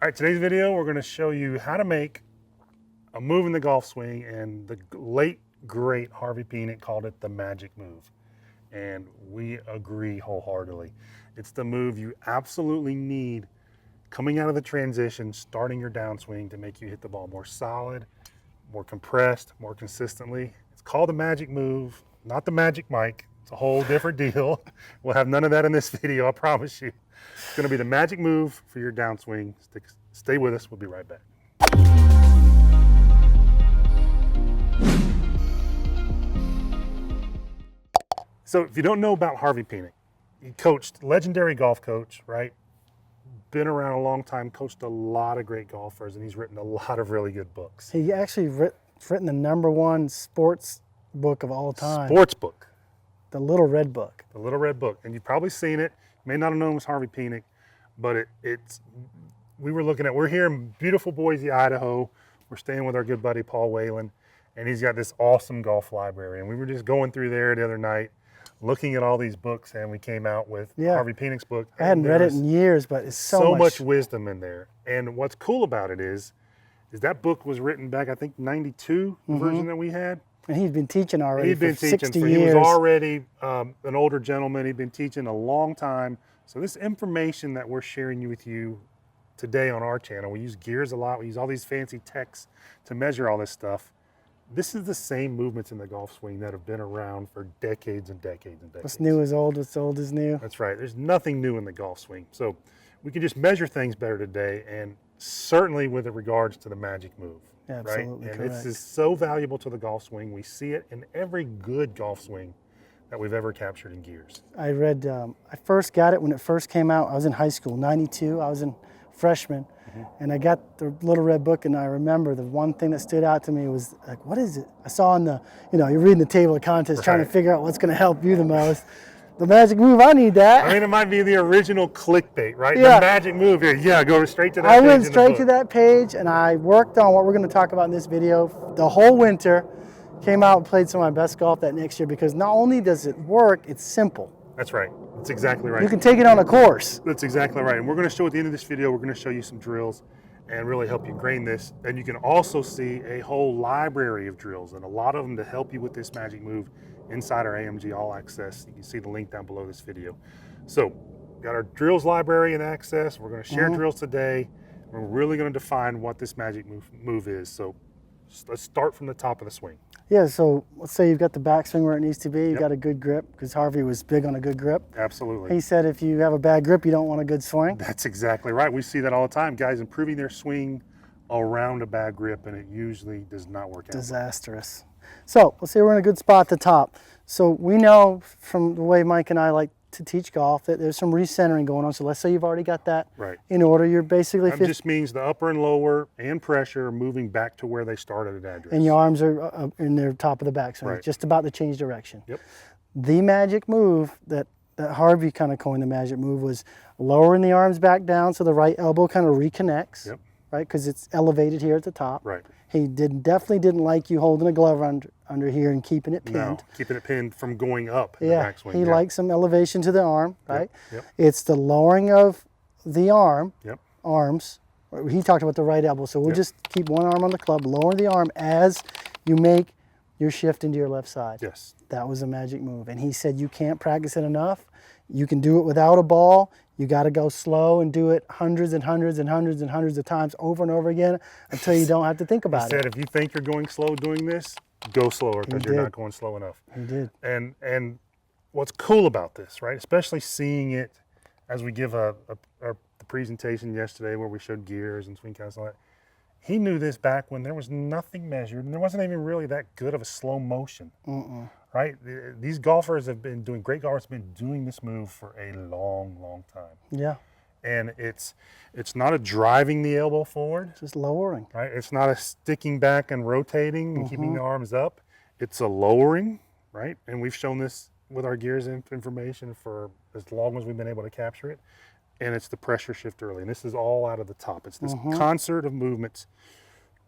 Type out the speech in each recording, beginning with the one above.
All right, today's video, we're going to show you how to make a move in the golf swing, and the late, great Harvey Penick called it the magic move. And we agree wholeheartedly. It's the move you absolutely need coming out of the transition, starting your downswing to make you hit the ball more solid, more compressed, more consistently. It's called the magic move, not the magic mic. It's a whole different deal. We'll have none of that in this video, I promise you. It's going to be the magic move for your downswing. Stay with us. We'll be right back. So if you don't know about Harvey Penick, he coached, legendary golf coach, right? Been around a long time, coached a lot of great golfers, and he's written a lot of really good books. He actually written the #1 sports book of all time. Sports book. The Little Red Book. The Little Red Book. And you've probably seen it. You may not have known it was Harvey Penick, but we're here in beautiful Boise, Idaho. We're staying with our good buddy, Paul Whalen, and he's got this awesome golf library. And we were just going through there the other night, looking at all these books, and we came out with Harvey Penick's book. I hadn't read it in years, but it's so much wisdom in there. And what's cool about it is that book was written back, I think, 92, the version that we had. And he'd been teaching already for 60 years. He was already an older gentleman. He'd been teaching a long time. So this information that we're sharing with you today on our channel, we use gears a lot. We use all these fancy techs to measure all this stuff. This is the same movements in the golf swing that have been around for decades and decades and decades. What's new is old, what's old is new. That's right. There's nothing new in the golf swing. So we can just measure things better today, and certainly with regards to the magic move. Absolutely right? And correct. this is so valuable to the golf swing. We see it in every good golf swing that we've ever captured in gears. I read, I first got it when it first came out. I was in high school, 92. I was a freshman. And I got the Little Red Book, and I remember the one thing that stood out to me was like, what is it? I saw on the, you're reading the table of contents, trying to figure out what's going to help you the most. The magic move, I need that. I mean, it might be the original clickbait, right? Yeah. The magic move here. Yeah, go straight to that page. I went straight to that page, and I worked on what we're going to talk about in this video the whole winter. Came out and played some of my best golf that next year, because not only does it work, it's simple. That's right. That's exactly right. You can take it on a course. That's exactly right. And we're going to show at the end of this video, we're going to show you some drills and really help you grain this. And you can also see a whole library of drills, and a lot of them to help you with this magic move inside our AMG All Access. You can see the link down below this video. So, got our drills library and access. We're going to share drills today. We're really going to define what this magic move is. So, let's start from the top of the swing. Yeah, so let's say you've got the backswing where it needs to be. You've got a good grip, because Harvey was big on a good grip. Absolutely. He said if you have a bad grip, you don't want a good swing. That's exactly right. We see that all the time. Guys improving their swing around a bad grip, and it usually does not work out. Disastrous. So let's say we're in a good spot at the top. So we know from the way Mike and I like to teach golf that there's some recentering going on. So let's say you've already got that in order. You're basically that just means the upper and lower and pressure are moving back to where they started at address. And your arms are in their top of the backswing, just about to change direction. Yep. The magic move that Harvey kind of coined, the magic move, was lowering the arms back down so the right elbow kind of reconnects, right? Because it's elevated here at the top. Right. He definitely didn't like you holding a glove under here and keeping it pinned. No, keeping it pinned from going up in the backswing. He likes some elevation to the arm, right? Yep. It's the lowering of the arms. He talked about the right elbow, so we'll just keep one arm on the club, lower the arm as you make your shift into your left side. Yes. That was a magic move. And he said you can't practice it enough. You can do it without a ball. You got to go slow and do it hundreds and hundreds and hundreds and hundreds of times over and over again until you don't have to think about it. He said if you think you're going slow doing this, go slower, because you're not going slow enough. He did. And what's cool about this, right, especially seeing it as we give the presentation yesterday where we showed gears and swing counts and all that, he knew this back when there was nothing measured and there wasn't even really that good of a slow motion. Right? These golfers have been doing, great golfers have been doing this move for a long, long time. Yeah. And it's not a driving the elbow forward. Just lowering. Right? It's not a sticking back and rotating and keeping the arms up. It's a lowering, right? And we've shown this with our gears information for as long as we've been able to capture it. And it's the pressure shift early. And this is all out of the top. It's this concert of movements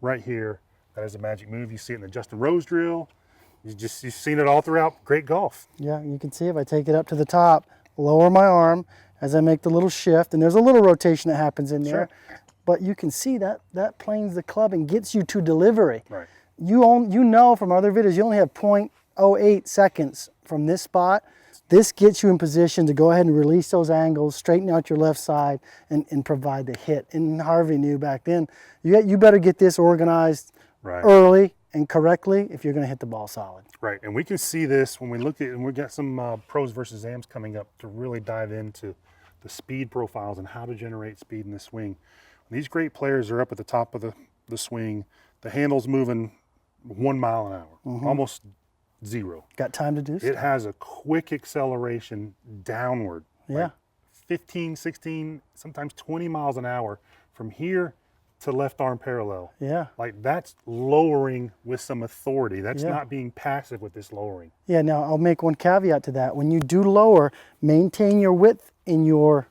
right here that is a magic move. You see it in the Justin Rose drill. You've seen it all throughout great golf. Yeah, you can see if I take it up to the top, lower my arm as I make the little shift, and there's a little rotation that happens in there. but you can see that planes the club and gets you to delivery. Right. You know from other videos, you only have 0.08 seconds from this spot. This gets you in position to go ahead and release those angles, straighten out your left side, and provide the hit. And Harvey knew back then, you better get this organized early and correctly if you're going to hit the ball solid. Right, and we can see this when we look at, and we've got some pros versus AMs coming up to really dive into the speed profiles and how to generate speed in the swing. When these great players are up at the top of the swing, the handle's moving 1 mile an hour, almost 0. Got time to do so. It has a quick acceleration downward. Yeah. Like 15, 16, sometimes 20 miles an hour from here to left arm parallel. Yeah. Like that's lowering with some authority. That's Yeah. not being passive with this lowering. Yeah, now I'll make one caveat to that. When you do lower, maintain your width in your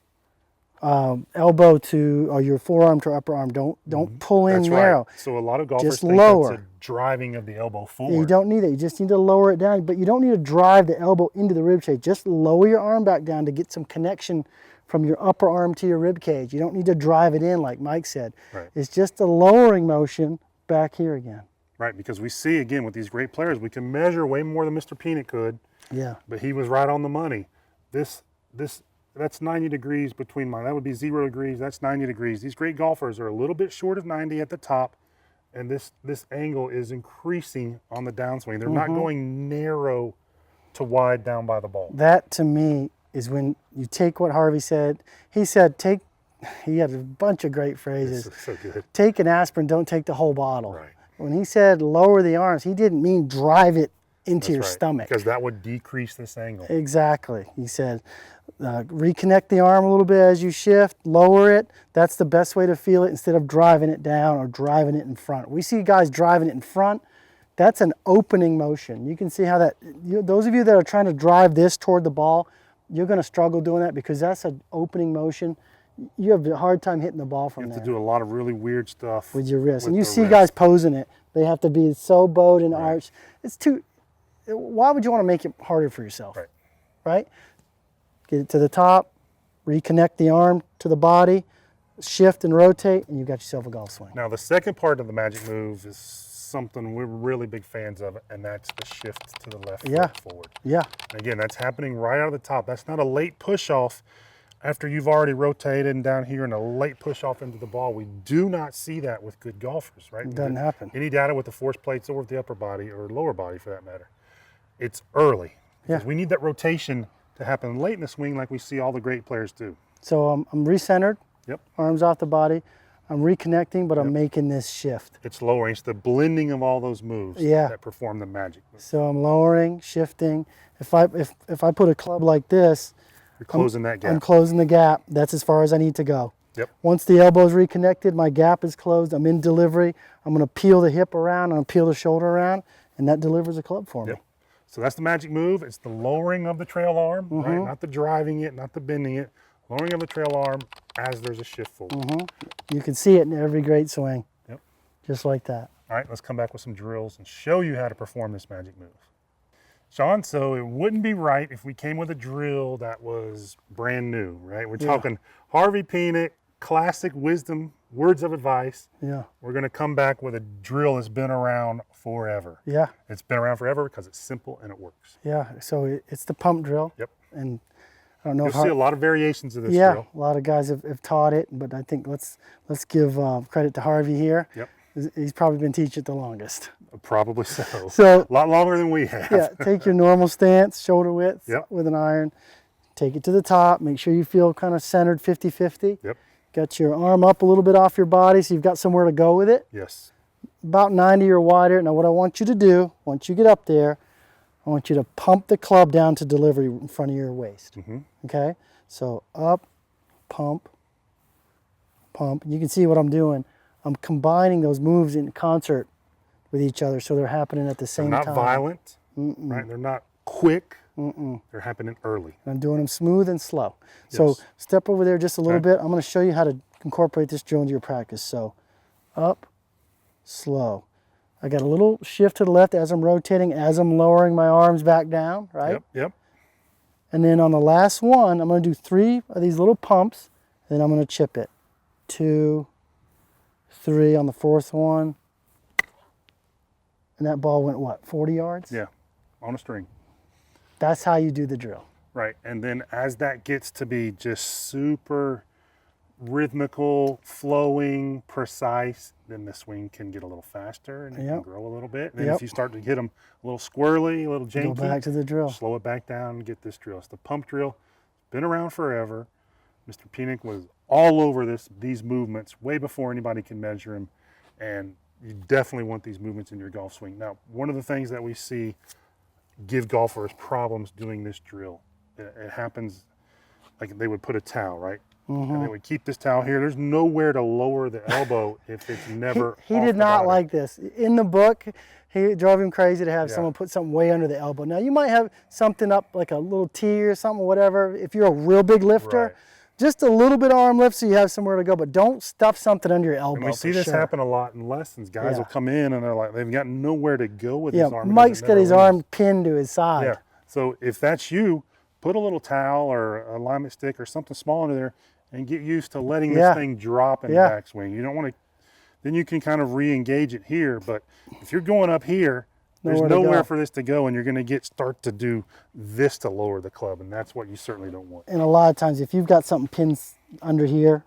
elbow to, or your forearm to upper arm. Don't pull in That's narrow. right. So a lot of golfers Just think lower. that's a driving of the elbow forward. You don't need that. You just need to lower it down, but you don't need to drive the elbow into the rib cage. Just lower your arm back down to get some connection from your upper arm to your rib cage. You don't need to drive it in like Mike said. Right. It's just a lowering motion back here again. Right, because we see again with these great players, we can measure way more than Mr. Penick could. Yeah. But he was right on the money. That's 90 degrees between mine. That would be 0 degrees. That's 90 degrees. These great golfers are a little bit short of 90 at the top, and this angle is increasing on the downswing. They're not going narrow to wide down by the ball. That to me is when you take what Harvey said. He said he had a bunch of great phrases. This is so good. Take an aspirin, don't take the whole bottle. Right. When he said lower the arms, he didn't mean drive it into your That's right, stomach. because that would decrease this angle. Exactly. He said, reconnect the arm a little bit as you shift, lower it. That's the best way to feel it instead of driving it down or driving it in front. We see guys driving it in front. That's an opening motion. You can see how that, those of you that are trying to drive this toward the ball, you're going to struggle doing that because that's an opening motion. You have a hard time hitting the ball from there. You have to do a lot of really weird stuff with your wrist. And with you the see wrist. guys posing it. They have to be so bowed and arched. It's too, why would you want to make it harder for yourself? Right. Right? Get it to the top, reconnect the arm to the body, shift and rotate, and you've got yourself a golf swing. Now the second part of the magic move is something we're really big fans of, and that's the shift to the left foot forward. Yeah. And again, that's happening right out of the top. That's not a late push off after you've already rotated and down here and a late push off into the ball. We do not see that with good golfers, right? It doesn't happen. Any data with the force plates over the upper body or lower body for that matter. It's early. Because we need that rotation to happen late in the swing like we see all the great players do. So I'm recentered, arms off the body. I'm reconnecting, but I'm making this shift. It's lowering. It's the blending of all those moves that perform the magic move. So I'm lowering, shifting. If I put a club like this, You're closing that gap. I'm closing the gap. That's as far as I need to go. Yep. Once the elbow's reconnected, my gap is closed. I'm in delivery. I'm going to peel the hip around. I'm going to peel the shoulder around, and that delivers a club for me. So that's the magic move. It's the lowering of the trail arm, right? Not the driving it, not the bending it. Lowering of the trail arm as there's a shift forward. You can see it in every great swing. Yep. Just like that. All right, let's come back with some drills and show you how to perform this magic move. Sean, so it wouldn't be right if we came with a drill that was brand new, right? We're talking Harvey Penick, classic wisdom, words of advice. Yeah. We're going to come back with a drill that's been around forever. Yeah. It's been around forever because it's simple and it works. Yeah. So it's the pump drill. Yep. And I don't know You'll see a lot of variations of this yeah, drill. a lot of guys have taught it, but I think let's give credit to Harvey here. Yep. He's probably been teaching it the longest. Probably so. So a lot longer than we have. Yeah, take your normal stance, shoulder width with an iron. Take it to the top. Make sure you feel kind of centered 50-50. Yep. Got your arm up a little bit off your body so you've got somewhere to go with it. Yes. About 90 or wider. Now what I want you to do, once you get up there, I want you to pump the club down to delivery in front of your waist. Okay? So up, pump, pump. You can see what I'm doing. I'm combining those moves in concert with each other so they're happening at the same time. They're not violent, right? They're not quick. They're happening early. And I'm doing them smooth and slow. So step over there just a little bit. I'm going to show you how to incorporate this drill into your practice. So up, slow. I got a little shift to the left as I'm rotating, as I'm lowering my arms back down, right? Yep. And then on the last one, I'm going to do 3 of these little pumps, and then I'm going to chip it. 2, 3 on the 4th one. And that ball went what, 40 yards? Yeah, on a string. That's how you do the drill. Right, and then as that gets to be just super rhythmical, flowing, precise, then the swing can get a little faster and it can grow a little bit. And then if you start to hit them a little squirrely, a little janky, Go back to the drill. Slow it back down and get this drill. It's the pump drill. It's been around forever. Mr. Penick was all over these movements way before anybody can measure him, and you definitely want these movements in your golf swing. Now, one of the things that we see give golfers problems doing this drill, it happens like they would put a towel, right? And they would keep this towel here. There's nowhere to lower the elbow if it's never He off did the not body. like this. In the book, it drove him crazy to have someone put something way under the elbow. Now, you might have something up like a little tee or something, whatever. If you're a real big lifter, just a little bit of arm lift so you have somewhere to go, but don't stuff something under your elbow. And we see this happen a lot in lessons. Guys will come in and they're like, they've got nowhere to go with his arm. Mike's got his arm pinned to his side. Yeah, so if that's you, put a little towel or a alignment stick or something small under there and get used to letting this thing drop in the backswing. You don't want to, then you can kind of re-engage it here, but if you're going up here, there's nowhere for this to go, and you're going to start to do this to lower the club, and that's what you certainly don't want. And a lot of times, if you've got something pinned under here,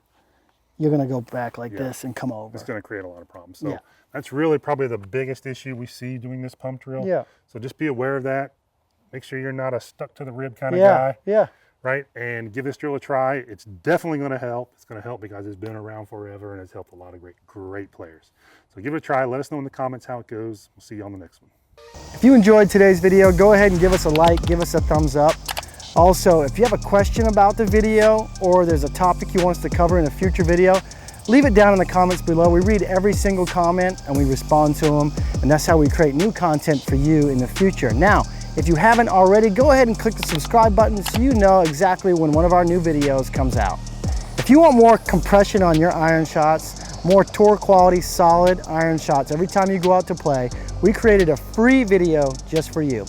you're going to go back like this and come over. It's going to create a lot of problems. So that's really probably the biggest issue we see doing this pump drill. Yeah. So just be aware of that. Make sure you're not a stuck to the rib kind of guy. Yeah. Right? And give this drill a try. It's definitely going to help. It's going to help because it's been around forever and it's helped a lot of great players. So give it a try. Let us know in the comments how it goes. We'll see you on the next one. If you enjoyed today's video, go ahead and give us a like, give us a thumbs up. Also, if you have a question about the video or there's a topic you want us to cover in a future video, leave it down in the comments below. We read every single comment and we respond to them, and that's how we create new content for you in the future. Now, if you haven't already, go ahead and click the subscribe button so you know exactly when one of our new videos comes out. If you want more compression on your iron shots, more tour quality, solid iron shots every time you go out to play, we created a free video just for you.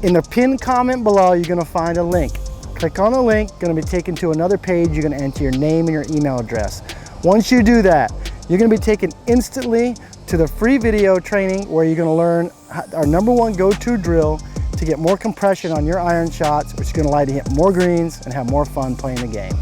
In the pinned comment below, you're gonna find a link. Click on the link, gonna be taken to another page. You're gonna enter your name and your email address. Once you do that, you're gonna be taken instantly to the free video training where you're gonna learn our #1 go-to drill to get more compression on your iron shots, which is gonna allow you to hit more greens and have more fun playing the game.